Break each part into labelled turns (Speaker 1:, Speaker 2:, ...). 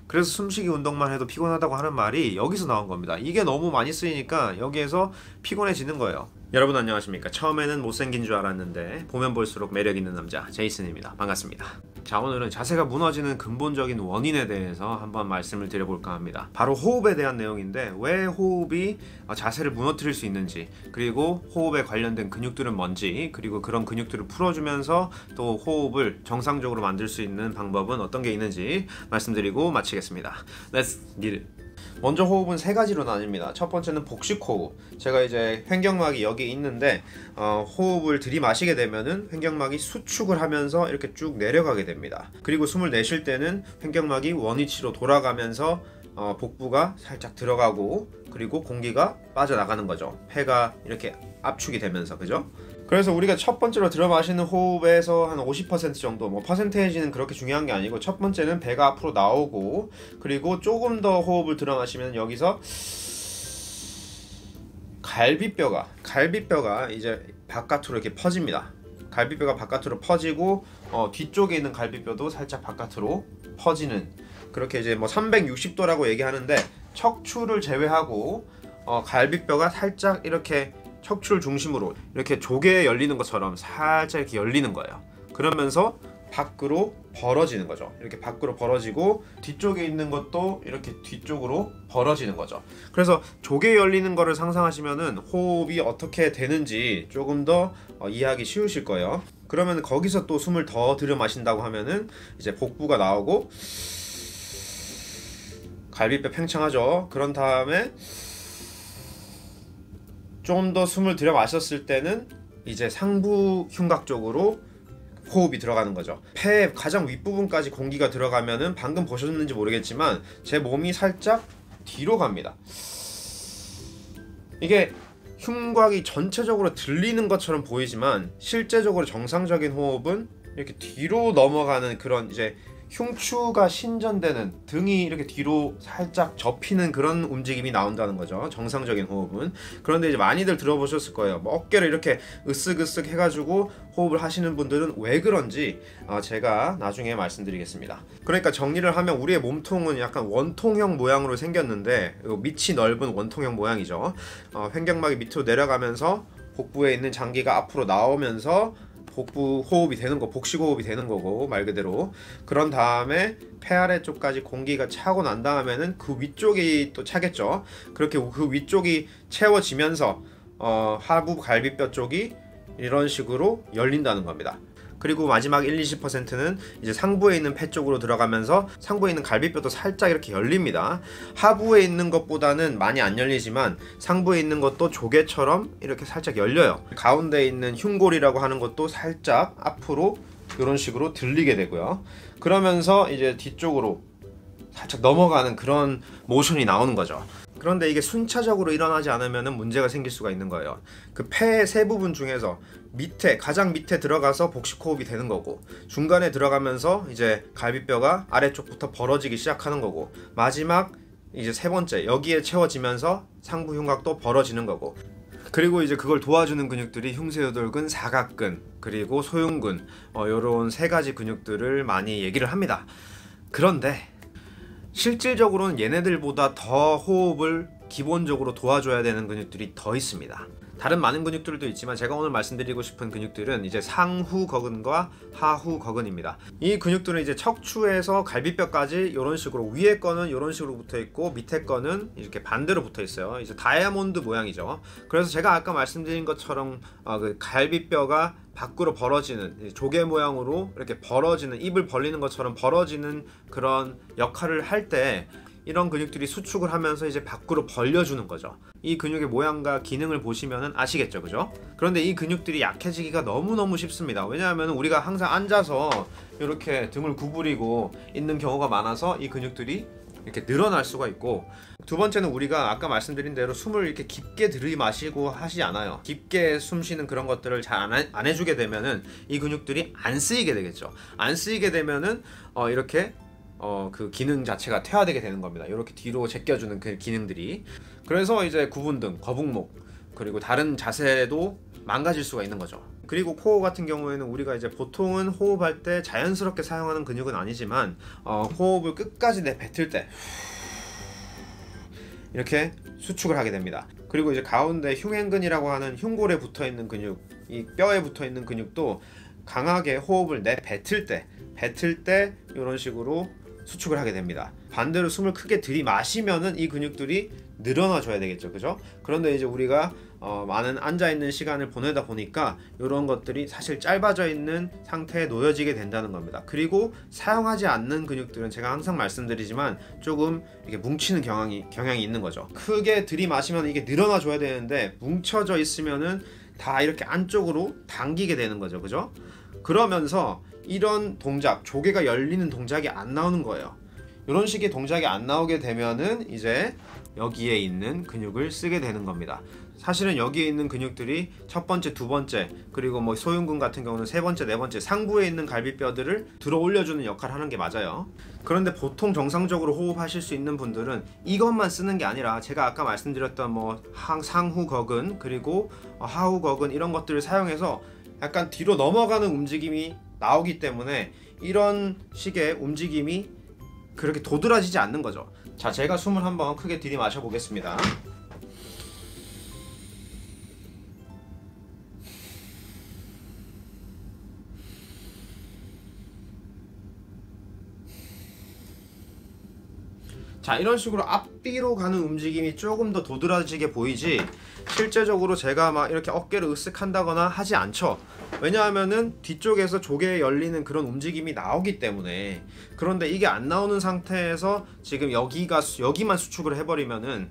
Speaker 1: 그래서 숨쉬기 운동만 해도 피곤하다고 하는 말이 여기서 나온 겁니다. 이게 너무 많이 쓰이니까 여기에서 피곤해지는 거예요. 여러분 안녕하십니까. 처음에는 못생긴 줄 알았는데 보면 볼수록 매력있는 남자 제이슨입니다. 반갑습니다. 자, 오늘은 자세가 무너지는 근본적인 원인에 대해서 한번 말씀을 드려볼까 합니다. 바로 호흡에 대한 내용인데, 왜 호흡이 자세를 무너뜨릴 수 있는지, 그리고 호흡에 관련된 근육들은 뭔지, 그리고 그런 근육들을 풀어주면서 또 호흡을 정상적으로 만들 수 있는 방법은 어떤 게 있는지 말씀드리고 마치겠습니다. Let's get it. 먼저 호흡은 세 가지로 나뉩니다. 첫 번째는 복식 호흡. 제가 이제 횡격막이 여기 있는데 호흡을 들이마시게 되면은 횡격막이 수축을 하면서 이렇게 쭉 내려가게 됩니다. 그리고 숨을 내쉴 때는 횡격막이 원위치로 돌아가면서 복부가 살짝 들어가고, 그리고 공기가 빠져나가는 거죠. 폐가 이렇게 압축이 되면서, 그죠? 그래서 우리가 첫 번째로 들어 마시는 호흡에서 한 50% 정도, 뭐 퍼센테이지는 그렇게 중요한 게 아니고, 첫 번째는 배가 앞으로 나오고, 그리고 조금 더 호흡을 들어 마시면 여기서 갈비뼈가 이제 바깥으로 이렇게 퍼집니다. 갈비뼈가 바깥으로 퍼지고 뒤쪽에 있는 갈비뼈도 살짝 바깥으로 퍼지는, 그렇게 이제 뭐 360도라고 얘기하는데, 척추를 제외하고 갈비뼈가 살짝 이렇게 척추를 중심으로 이렇게 조개 열리는 것처럼 살짝 이렇게 열리는 거예요. 그러면서 밖으로 벌어지는 거죠. 이렇게 밖으로 벌어지고, 뒤쪽에 있는 것도 이렇게 뒤쪽으로 벌어지는 거죠. 그래서 조개 열리는 거를 상상하시면은 호흡이 어떻게 되는지 조금 더 이해하기 쉬우실 거예요. 그러면 거기서 또 숨을 더 들여 마신다고 하면은 이제 복부가 나오고 갈비뼈 팽창하죠. 그런 다음에 좀 더 숨을 들여 마셨을 때는 이제 상부 흉곽 쪽으로 호흡이 들어가는 거죠. 폐 가장 윗부분까지 공기가 들어가면은, 방금 보셨는지 모르겠지만 제 몸이 살짝 뒤로 갑니다. 이게 흉곽이 전체적으로 들리는 것처럼 보이지만 실제적으로 정상적인 호흡은 이렇게 뒤로 넘어가는, 그런 이제 흉추가 신전되는, 등이 이렇게 뒤로 살짝 접히는 그런 움직임이 나온다는 거죠. 정상적인 호흡은. 그런데 이제 많이들 들어보셨을 거예요. 뭐 어깨를 이렇게 으쓱으쓱 해가지고 호흡을 하시는 분들은 왜 그런지 제가 나중에 말씀드리겠습니다. 그러니까 정리를 하면 우리의 몸통은 약간 원통형 모양으로 생겼는데, 밑이 넓은 원통형 모양이죠. 횡격막이 밑으로 내려가면서 복부에 있는 장기가 앞으로 나오면서 복부 호흡이 되는 거, 복식 호흡이 되는 거고, 말 그대로. 그런 다음에 폐 아래쪽까지 공기가 차고 난 다음에는 그 위쪽이 또 차겠죠. 그렇게 그 위쪽이 채워지면서 하부 갈비뼈 쪽이 이런 식으로 열린다는 겁니다. 그리고 마지막 1-20%는 이제 상부에 있는 폐 쪽으로 들어가면서 상부에 있는 갈비뼈도 살짝 이렇게 열립니다. 하부에 있는 것보다는 많이 안 열리지만 상부에 있는 것도 조개처럼 이렇게 살짝 열려요. 가운데 있는 흉골이라고 하는 것도 살짝 앞으로 이런 식으로 들리게 되고요. 그러면서 이제 뒤쪽으로 살짝 넘어가는 그런 모션이 나오는 거죠. 그런데 이게 순차적으로 일어나지 않으면 문제가 생길 수가 있는 거예요. 그 폐 세 부분 중에서 가장 밑에 들어가서 복식 호흡이 되는 거고, 중간에 들어가면서 이제 갈비뼈가 아래쪽부터 벌어지기 시작하는 거고, 마지막 이제 세 번째 여기에 채워지면서 상부 흉곽도 벌어지는 거고, 그리고 이제 그걸 도와주는 근육들이 흉쇄유돌근, 사각근, 그리고 소흉근, 요런 세 가지 근육들을 많이 얘기를 합니다. 그런데 실질적으로는 얘네들보다 더 호흡을 기본적으로 도와줘야 되는 근육들이 더 있습니다. 다른 많은 근육들도 있지만 제가 오늘 말씀드리고 싶은 근육들은 이제 상후 거근과 하후 거근입니다. 이 근육들은 이제 척추에서 갈비뼈까지 이런 식으로, 위에 거는 이런 식으로 붙어 있고 밑에 거는 이렇게 반대로 붙어 있어요. 이제 다이아몬드 모양이죠. 그래서 제가 아까 말씀드린 것처럼 그 갈비뼈가 밖으로 벌어지는, 조개 모양으로 이렇게 벌어지는, 입을 벌리는 것처럼 벌어지는 그런 역할을 할 때 이런 근육들이 수축을 하면서 이제 밖으로 벌려주는 거죠. 이 근육의 모양과 기능을 보시면 아시겠죠, 그죠? 그런데 이 근육들이 약해지기가 너무너무 쉽습니다. 왜냐하면 우리가 항상 앉아서 이렇게 등을 구부리고 있는 경우가 많아서 이 근육들이 이렇게 늘어날 수가 있고, 두 번째는 우리가 아까 말씀드린 대로 숨을 이렇게 깊게 들이마시고 하지 않아요. 깊게 숨 쉬는 그런 것들을 잘 안 해주게 되면은 이 근육들이 안 쓰이게 되겠죠. 안 쓰이게 되면은 이렇게 그 기능 자체가 퇴화되게 되는 겁니다. 이렇게 뒤로 제껴주는 그 기능들이. 그래서 이제 구분등, 거북목, 그리고 다른 자세도 망가질 수가 있는 거죠. 그리고 코어 같은 경우에는 우리가 이제 보통은 호흡할 때 자연스럽게 사용하는 근육은 아니지만 호흡을 끝까지 내뱉을 때 이렇게 수축을 하게 됩니다. 그리고 이제 가운데 흉행근이라고 하는 흉골에 붙어 있는 근육, 이 뼈에 붙어 있는 근육도 강하게 호흡을 내뱉을 때 이런 식으로 수축을 하게 됩니다. 반대로 숨을 크게 들이마시면은 이 근육들이 늘어나 줘야 되겠죠, 그죠? 그런데 이제 우리가 많은 앉아 있는 시간을 보내다 보니까 이런 것들이 사실 짧아져 있는 상태에 놓여지게 된다는 겁니다. 그리고 사용하지 않는 근육들은 제가 항상 말씀드리지만 조금 이렇게 뭉치는 경향이 있는 거죠. 크게 들이마시면 이게 늘어나 줘야 되는데 뭉쳐져 있으면은 다 이렇게 안쪽으로 당기게 되는 거죠, 그죠? 그러면서 이런 동작, 조개가 열리는 동작이 안 나오는 거예요. 이런 식의 동작이 안 나오게 되면은 이제 여기에 있는 근육을 쓰게 되는 겁니다. 사실은 여기에 있는 근육들이 첫 번째, 두 번째, 그리고 뭐 소흉근 같은 경우는 세 번째, 네 번째 상부에 있는 갈비뼈들을 들어 올려주는 역할을 하는 게 맞아요. 그런데 보통 정상적으로 호흡하실 수 있는 분들은 이것만 쓰는 게 아니라 제가 아까 말씀드렸던 뭐 상후거근 그리고 하후거근 이런 것들을 사용해서 약간 뒤로 넘어가는 움직임이 나오기 때문에 이런 식의 움직임이 그렇게 도드라지지 않는 거죠. 자, 제가 숨을 한번 크게 들이마셔 보겠습니다. 자, 이런 식으로 앞뒤로 가는 움직임이 조금 더 도드라지게 보이지 실제적으로 제가 막 이렇게 어깨를 으쓱한다거나 하지 않죠. 왜냐하면은 뒤쪽에서 조개 열리는 그런 움직임이 나오기 때문에. 그런데 이게 안 나오는 상태에서 지금 여기만 수축을 해버리면은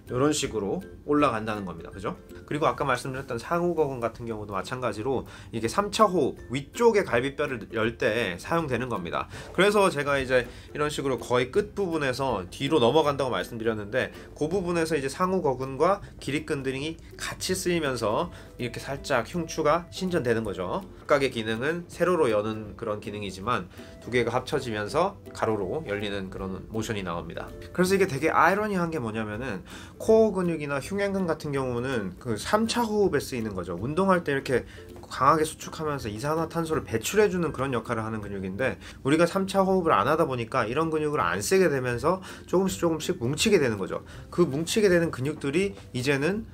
Speaker 1: 이런 식으로 올라간다는 겁니다, 그죠? 그리고 아까 말씀드렸던 상후거근 같은 경우도 마찬가지로 이게 3차 호흡 위쪽의 갈비뼈를 열 때 사용되는 겁니다. 그래서 제가 이제 이런 식으로 거의 끝 부분에서 뒤로 넘어간다고 말씀드렸는데 그 부분에서 이제 상후거근과 기립근들이 같이 쓰이면서 이렇게 살짝 흉추가 신전되는 거죠. 각각의 기능은 세로로 여는 그런 기능이지만 두 개가 합쳐지면서 가로로 열리는 그런 모션이 나옵니다. 그래서 이게 되게 아이러니한 게 뭐냐면은 코어 근육이나 흉행근 같은 경우는 그 3차 호흡에 쓰이는 거죠. 운동할 때 이렇게 강하게 수축하면서 이산화탄소를 배출해주는 그런 역할을 하는 근육인데 우리가 3차 호흡을 안 하다 보니까 이런 근육을 안 쓰게 되면서 조금씩 뭉치게 되는 거죠. 그 뭉치게 되는 근육들이 이제는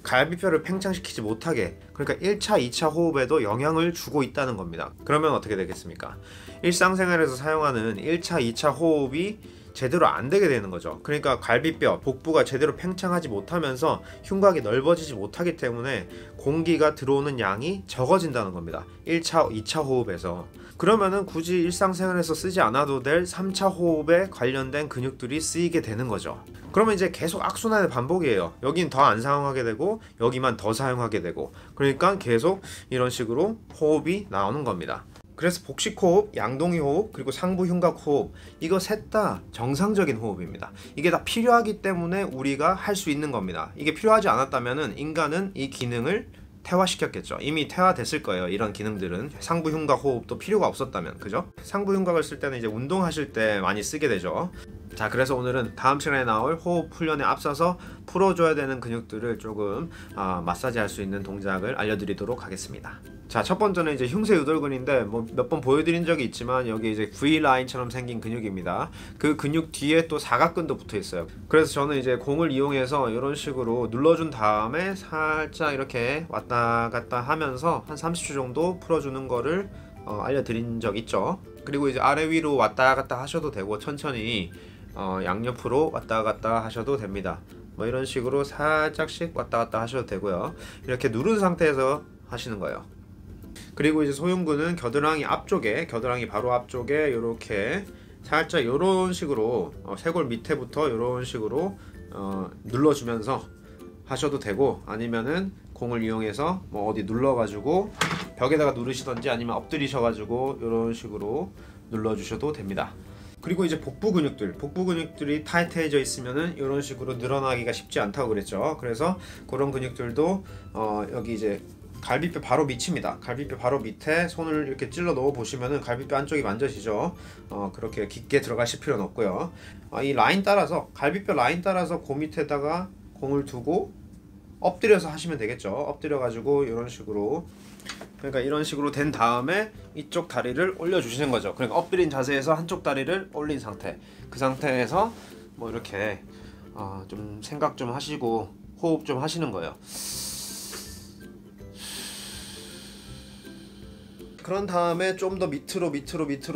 Speaker 1: 갈비뼈를 팽창시키지 못하게, 그러니까 1차, 2차 호흡에도 영향을 주고 있다는 겁니다. 그러면 어떻게 되겠습니까? 일상생활에서 사용하는 1차, 2차 호흡이 제대로 안 되게 되는 거죠. 그러니까 갈비뼈, 복부가 제대로 팽창하지 못하면서 흉곽이 넓어지지 못하기 때문에 공기가 들어오는 양이 적어진다는 겁니다. 1차, 2차 호흡에서. 그러면은 굳이 일상생활에서 쓰지 않아도 될 3차 호흡에 관련된 근육들이 쓰이게 되는 거죠. 그러면 이제 계속 악순환의 반복이에요. 여긴 더 안 사용하게 되고 여기만 더 사용하게 되고, 그러니까 계속 이런 식으로 호흡이 나오는 겁니다. 그래서 복식 호흡, 양동이 호흡, 그리고 상부 흉곽 호흡, 이거 셋 다 정상적인 호흡입니다. 이게 다 필요하기 때문에 우리가 할 수 있는 겁니다. 이게 필요하지 않았다면은 인간은 이 기능을 퇴화시켰겠죠. 이미 퇴화됐을 거예요. 이런 기능들은 상부 흉곽 호흡도 필요가 없었다면, 그죠? 상부 흉곽을 쓸 때는 이제 운동하실 때 많이 쓰게 되죠. 자, 그래서 오늘은 다음 시간에 나올 호흡 훈련에 앞서서 풀어줘야 되는 근육들을 조금 마사지 할 수 있는 동작을 알려드리도록 하겠습니다. 자, 첫 번째는 이제 흉쇄 유돌근인데 뭐 몇 번 보여드린 적이 있지만 여기 이제 V 라인처럼 생긴 근육입니다. 그 근육 뒤에 또 사각근도 붙어 있어요. 그래서 저는 이제 공을 이용해서 이런 식으로 눌러준 다음에 살짝 이렇게 왔다 갔다 하면서 한 30초 정도 풀어주는 거를 알려드린 적 있죠. 그리고 이제 아래 위로 왔다 갔다 하셔도 되고 천천히 양옆으로 왔다 갔다 하셔도 됩니다. 뭐 이런 식으로 살짝씩 왔다 갔다 하셔도 되고요. 이렇게 누른 상태에서 하시는 거예요. 그리고 이제 소흉근은 겨드랑이 앞쪽에, 겨드랑이 바로 앞쪽에 이렇게 살짝 이런 식으로 쇄골 밑에부터 이런 식으로 눌러주면서 하셔도 되고, 아니면은 공을 이용해서 뭐 어디 눌러가지고 벽에다가 누르시던지 아니면 엎드리셔가지고 이런 식으로 눌러주셔도 됩니다. 그리고 이제 복부 근육들이 타이트해져 있으면은 이런 식으로 늘어나기가 쉽지 않다고 그랬죠. 그래서 그런 근육들도 여기 이제 갈비뼈 바로 밑입니다. 갈비뼈 바로 밑에 손을 이렇게 찔러 넣어 보시면은 갈비뼈 안쪽이 만져지죠. 그렇게 깊게 들어가실 필요는 없고요. 이 라인 따라서, 갈비뼈 라인 따라서 그 밑에다가 공을 두고 엎드려서 하시면 되겠죠. 엎드려 가지고 이런 식으로 그러니까 이런 식으로 된 다음에 이쪽 다리를 올려주시는 거죠. 그러니까 엎드린 자세에서 한쪽 다리를 올린 상태. 그 상태에서 뭐 이렇게 좀 생각 좀 하시고 호흡 좀 하시는 거예요. 그런 다음에 좀 더 밑으로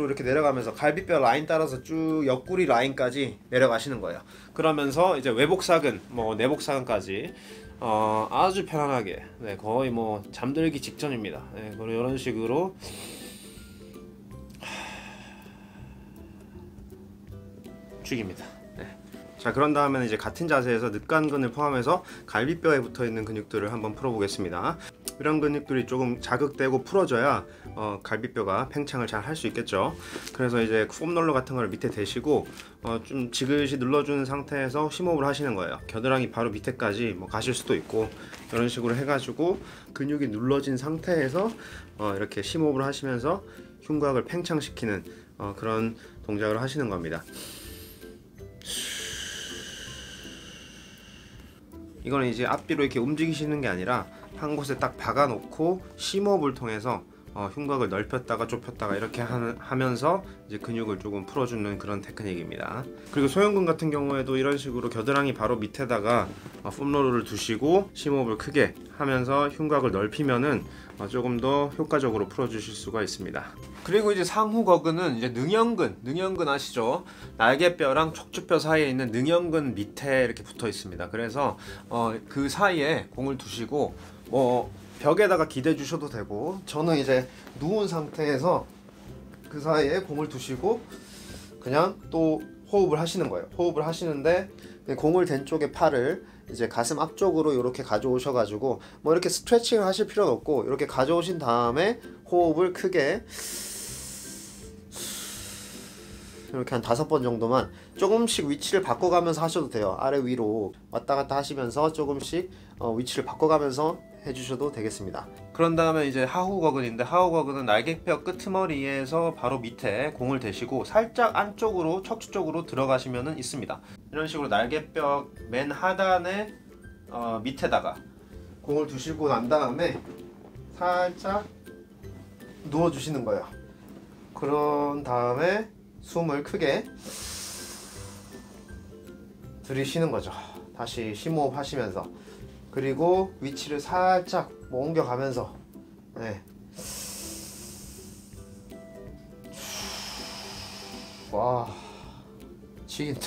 Speaker 1: 이렇게 내려가면서 갈비뼈 라인 따라서 쭉 옆구리 라인까지 내려가시는 거예요. 그러면서 이제 외복사근, 뭐 내복사근까지 아주 편안하게, 네, 거의 뭐 잠들기 직전입니다. 네, 그리고 이런 식으로 죽입니다. 네. 자, 그런 다음에는 이제 같은 자세에서 늑간근을 포함해서 갈비뼈에 붙어 있는 근육들을 한번 풀어보겠습니다. 이런 근육들이 조금 자극되고 풀어져야 갈비뼈가 팽창을 잘 할 수 있겠죠. 그래서 이제 폼롤러 같은 걸 밑에 대시고 좀 지그시 눌러주는 상태에서 심호흡을 하시는 거예요. 겨드랑이 바로 밑에까지 뭐 가실 수도 있고, 이런 식으로 해가지고 근육이 눌러진 상태에서 이렇게 심호흡을 하시면서 흉곽을 팽창시키는 그런 동작을 하시는 겁니다. 이거는 이제 앞뒤로 이렇게 움직이시는 게 아니라 한 곳에 딱 박아 놓고 심호흡을 통해서 흉곽을 넓혔다가 좁혔다가 이렇게 하면서 이제 근육을 조금 풀어주는 그런 테크닉입니다. 그리고 소형근 같은 경우에도 이런 식으로 겨드랑이 바로 밑에다가 폼롤러를 두시고 심호흡을 크게 하면서 흉곽을 넓히면은 조금 더 효과적으로 풀어주실 수가 있습니다. 그리고 이제 상후거근은 이제 능형근 아시죠? 날개뼈랑 척추뼈 사이에 있는 능형근 밑에 이렇게 붙어 있습니다. 그래서 그 사이에 공을 두시고 뭐 벽에다가 기대 주셔도 되고, 저는 이제 누운 상태에서 그 사이에 공을 두시고 그냥 또 호흡을 하시는 거예요. 호흡을 하시는데 공을 댄 쪽의 팔을 이제 가슴 앞쪽으로 이렇게 가져오셔 가지고 뭐 이렇게 스트레칭을 하실 필요는 없고, 이렇게 가져오신 다음에 호흡을 크게 이렇게 한 5번 정도만 조금씩 위치를 바꿔가면서 하셔도 돼요. 아래 위로 왔다 갔다 하시면서 조금씩 위치를 바꿔가면서 해주셔도 되겠습니다. 그런 다음에 이제 하후거근인데, 하후거근은 날개뼈 끄트머리에서 바로 밑에 공을 대시고 살짝 안쪽으로 척추 쪽으로 들어가시면 있습니다. 이런 식으로 날개뼈 맨 하단에 밑에다가 공을 두시고 난 다음에 살짝 누워주시는 거예요. 그런 다음에 숨을 크게 들이쉬는 거죠. 다시 심호흡 하시면서, 그리고 위치를 살짝 뭐 옮겨가면서, 네. 와, 치긴다.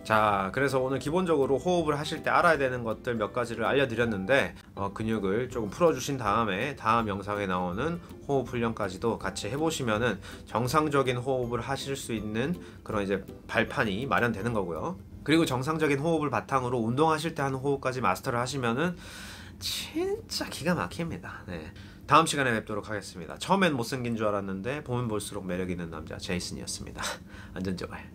Speaker 1: 자, 그래서 오늘 기본적으로 호흡을 하실 때 알아야 되는 것들 몇 가지를 알려드렸는데, 근육을 조금 풀어주신 다음에 다음 영상에 나오는 호흡 훈련까지도 같이 해보시면은 정상적인 호흡을 하실 수 있는 그런 이제 발판이 마련되는 거고요. 그리고 정상적인 호흡을 바탕으로 운동하실 때 하는 호흡까지 마스터를 하시면은 진짜 기가 막힙니다. 네. 다음 시간에 뵙도록 하겠습니다. 처음엔 못생긴 줄 알았는데 보면 볼수록 매력 있는 남자 제이슨이었습니다. 안전제발.